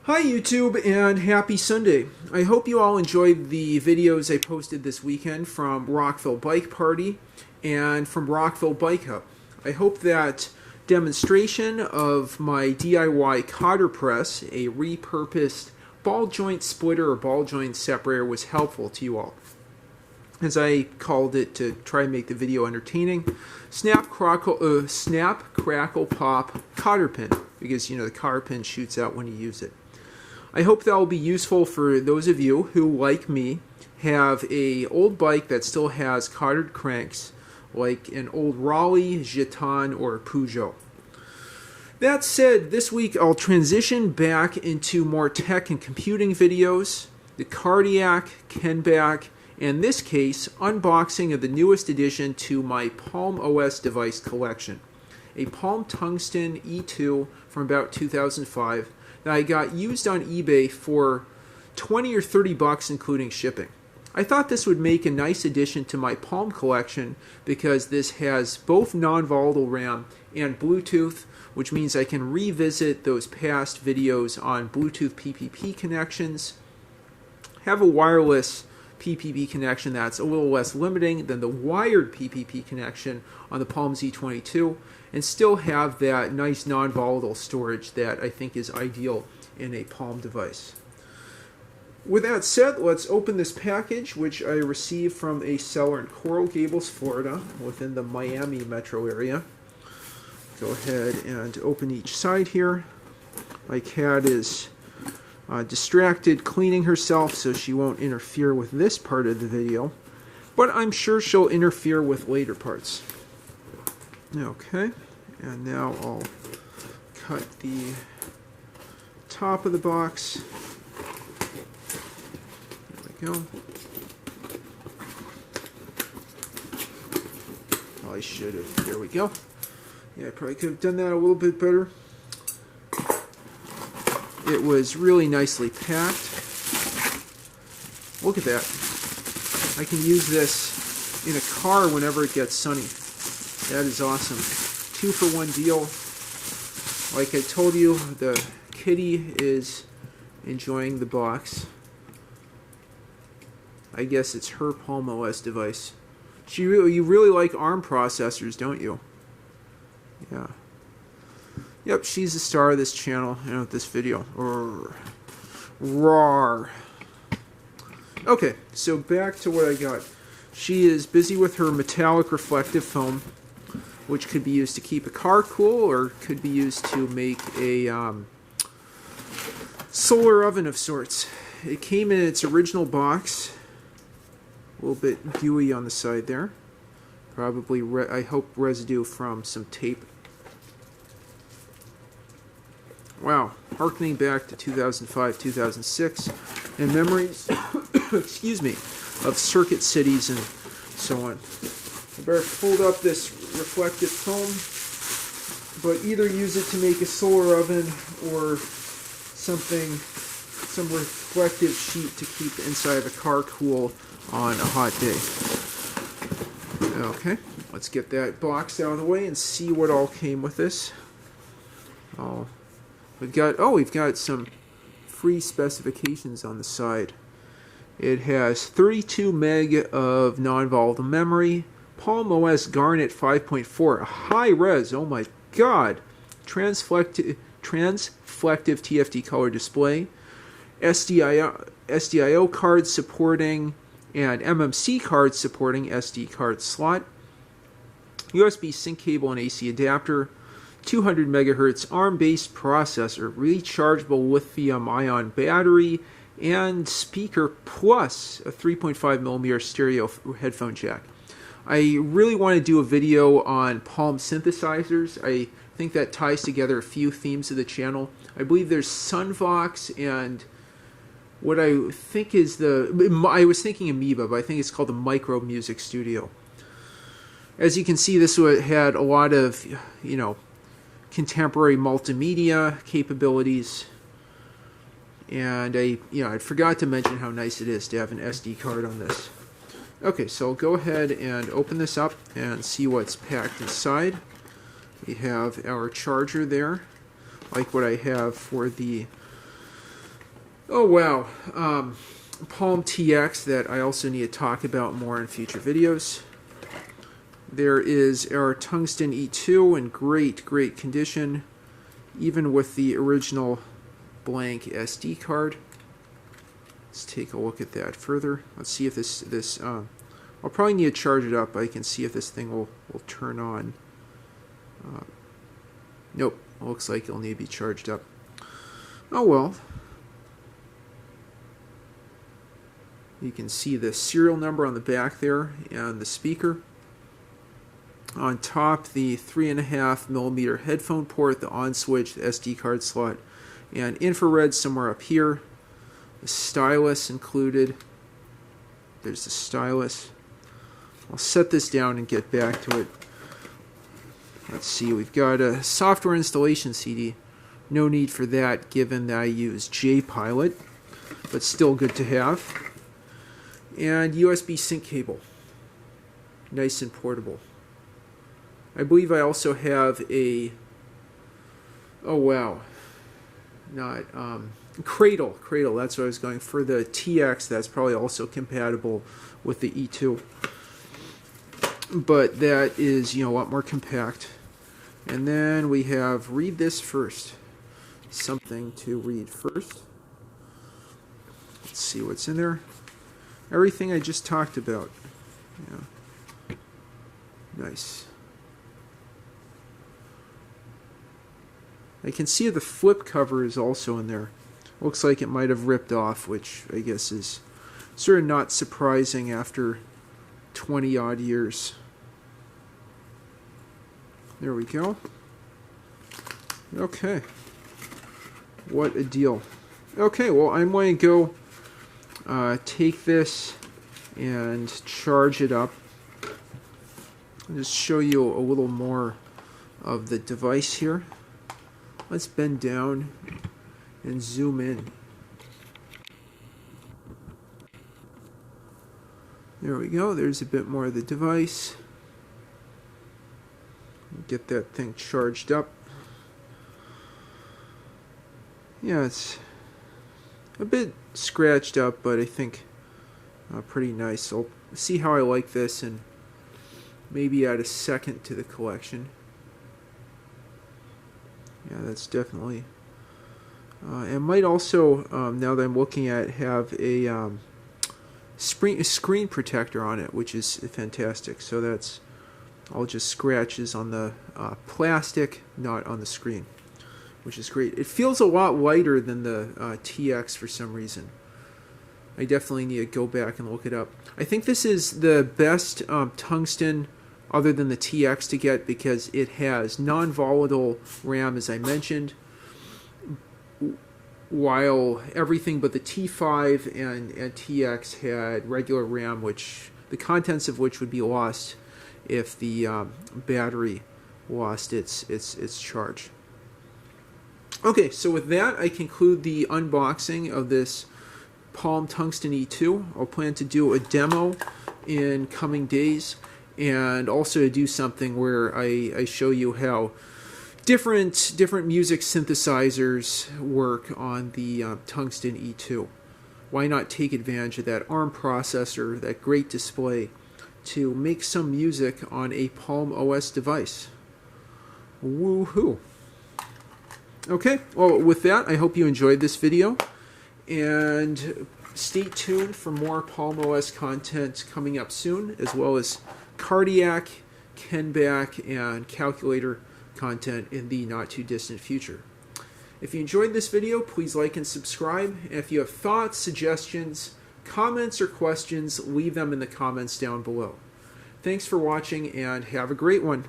Hi YouTube and happy Sunday. I hope you all enjoyed the videos I posted this weekend from Rockville Bike Party and from Rockville Bike Hub. I hope that demonstration of my DIY cotter press, a repurposed ball joint splitter or ball joint separator, was helpful to you all. As I called it to try and make the video entertaining, snap, crackle, pop cotter pin, because the cotter pin shoots out when you use it. I hope that will be useful for those of you who, like me, have an old bike that still has cottered cranks, like an old Raleigh, Giton, or Peugeot. That said, this week I'll transition back into more tech and computing videos, the cardiac, Kenback, and in this case, unboxing of the newest addition to my Palm OS device collection, a Palm Tungsten E2 from about 2005 that I got used on eBay for 20 or 30 bucks including shipping. I thought this would make a nice addition to my Palm collection because this has both non-volatile RAM and Bluetooth, which means I can revisit those past videos on Bluetooth PPP connections, have a wireless PPP connection that's a little less limiting than the wired PPP connection on the Palm Z22, and still have that nice non-volatile storage that I think is ideal in a Palm device. With that said, let's open this package, which I received from a seller in Coral Gables, Florida, within the Miami metro area. Go ahead and open each side here. My cat is distracted cleaning herself, so she won't interfere with this part of the video, but I'm sure she'll interfere with later parts. Okay, and now I'll cut the top of the box. There we go. I should have. There we go. Yeah, I probably could have done that a little bit better. It was really nicely packed. Look at that. I can use this in a car whenever it gets sunny. That is awesome. 2-for-1 deal. Like I told you, the kitty is enjoying the box. I guess it's her Palm OS device. You really like ARM processors, don't you? Yeah. Yep, she's the star of this channel, this video. Roar. Okay, so back to what I got. She is busy with her metallic reflective foam, which could be used to keep a car cool, or could be used to make a solar oven of sorts. It came in its original box. A little bit gooey on the side there. Probably, I hope, residue from some tape. Wow, harkening back to 2005, 2006, and memories, excuse me, of circuit cities and so on. I better fold up this reflective foam, but either use it to make a solar oven or some reflective sheet to keep the inside of a car cool on a hot day. Okay, let's get that box out of the way and see what all came with this. We've got some free specifications on the side. It has 32 meg of non-volatile memory, Palm OS Garnet 5.4, a high res, oh my god, transflective TFT color display, SDIO cards supporting, and MMC cards supporting SD card slot, USB sync cable and AC adapter, 200 megahertz ARM-based processor, rechargeable lithium-ion battery, and speaker plus a 3.5 millimeter stereo headphone jack. I really want to do a video on Palm synthesizers. I think that ties together a few themes of the channel. I believe there's Sunvox and what I think is I was thinking Amoeba, but I think it's called the Micro Music Studio. As you can see, this had a lot of, contemporary multimedia capabilities, and I forgot to mention how nice it is to have an SD card on this. Okay, so I'll go ahead and open this up and see what's packed inside. We have our charger there, like what I have for the Oh wow, Palm TX that I also need to talk about more in future videos. There is our Tungsten E2 in great condition, even with the original blank SD card. Let's take a look at that further. Let's see if this I'll probably need to charge it up. I can see if this thing will turn on. Nope, looks like it'll need to be charged up. Oh well. You can see the serial number on the back there and the speaker. On top, the 3.5mm headphone port, the on switch, the SD card slot, and infrared somewhere up here. The stylus included. There's the stylus. I'll set this down and get back to it. Let's see, we've got a software installation CD. No need for that given that I use JPilot, but still good to have. And USB sync cable. Nice and portable. I believe I also have a, oh wow, not, Cradle, that's what I was going for. The TX, that's probably also compatible with the E2. But that is, a lot more compact. And then we have read this first. Something to read first. Let's see what's in there. Everything I just talked about. Yeah. Nice. I can see the flip cover is also in there. Looks like it might have ripped off, which I guess is sort of not surprising after 20 odd years. There we go. Okay. What a deal. Okay, well, I'm going to go take this and charge it up. I'll just show you a little more of the device here. Let's bend down and zoom in. There we go. There's a bit more of the device. Get that thing charged up. Yeah, it's a bit scratched up, but I think pretty nice. I'll see how I like this and maybe add a second to the collection. Yeah, that's definitely. It might also, now that I'm looking at it, have a screen protector on it, which is fantastic. So that's all just scratches on the plastic, not on the screen, which is great. It feels a lot lighter than the TX for some reason. I definitely need to go back and look it up. I think this is the best tungsten other than the TX to get because it has non-volatile RAM, as I mentioned, while everything but the T5 and TX had regular RAM, which the contents of which would be lost if the battery lost its charge. Okay, so with that, I conclude the unboxing of this Palm Tungsten E2. I'll plan to do a demo in coming days, and also to do something where I show you how different music synthesizers work on the Tungsten E2. Why not take advantage of that ARM processor, that great display, to make some music on a Palm OS device? Woohoo! Okay, well, with that, I hope you enjoyed this video, and stay tuned for more Palm OS content coming up soon, as well as cardiac, Kenback, and calculator content in the not-too-distant future. If you enjoyed this video, please like and subscribe, and if you have thoughts, suggestions, comments, or questions, leave them in the comments down below. Thanks for watching, and have a great one.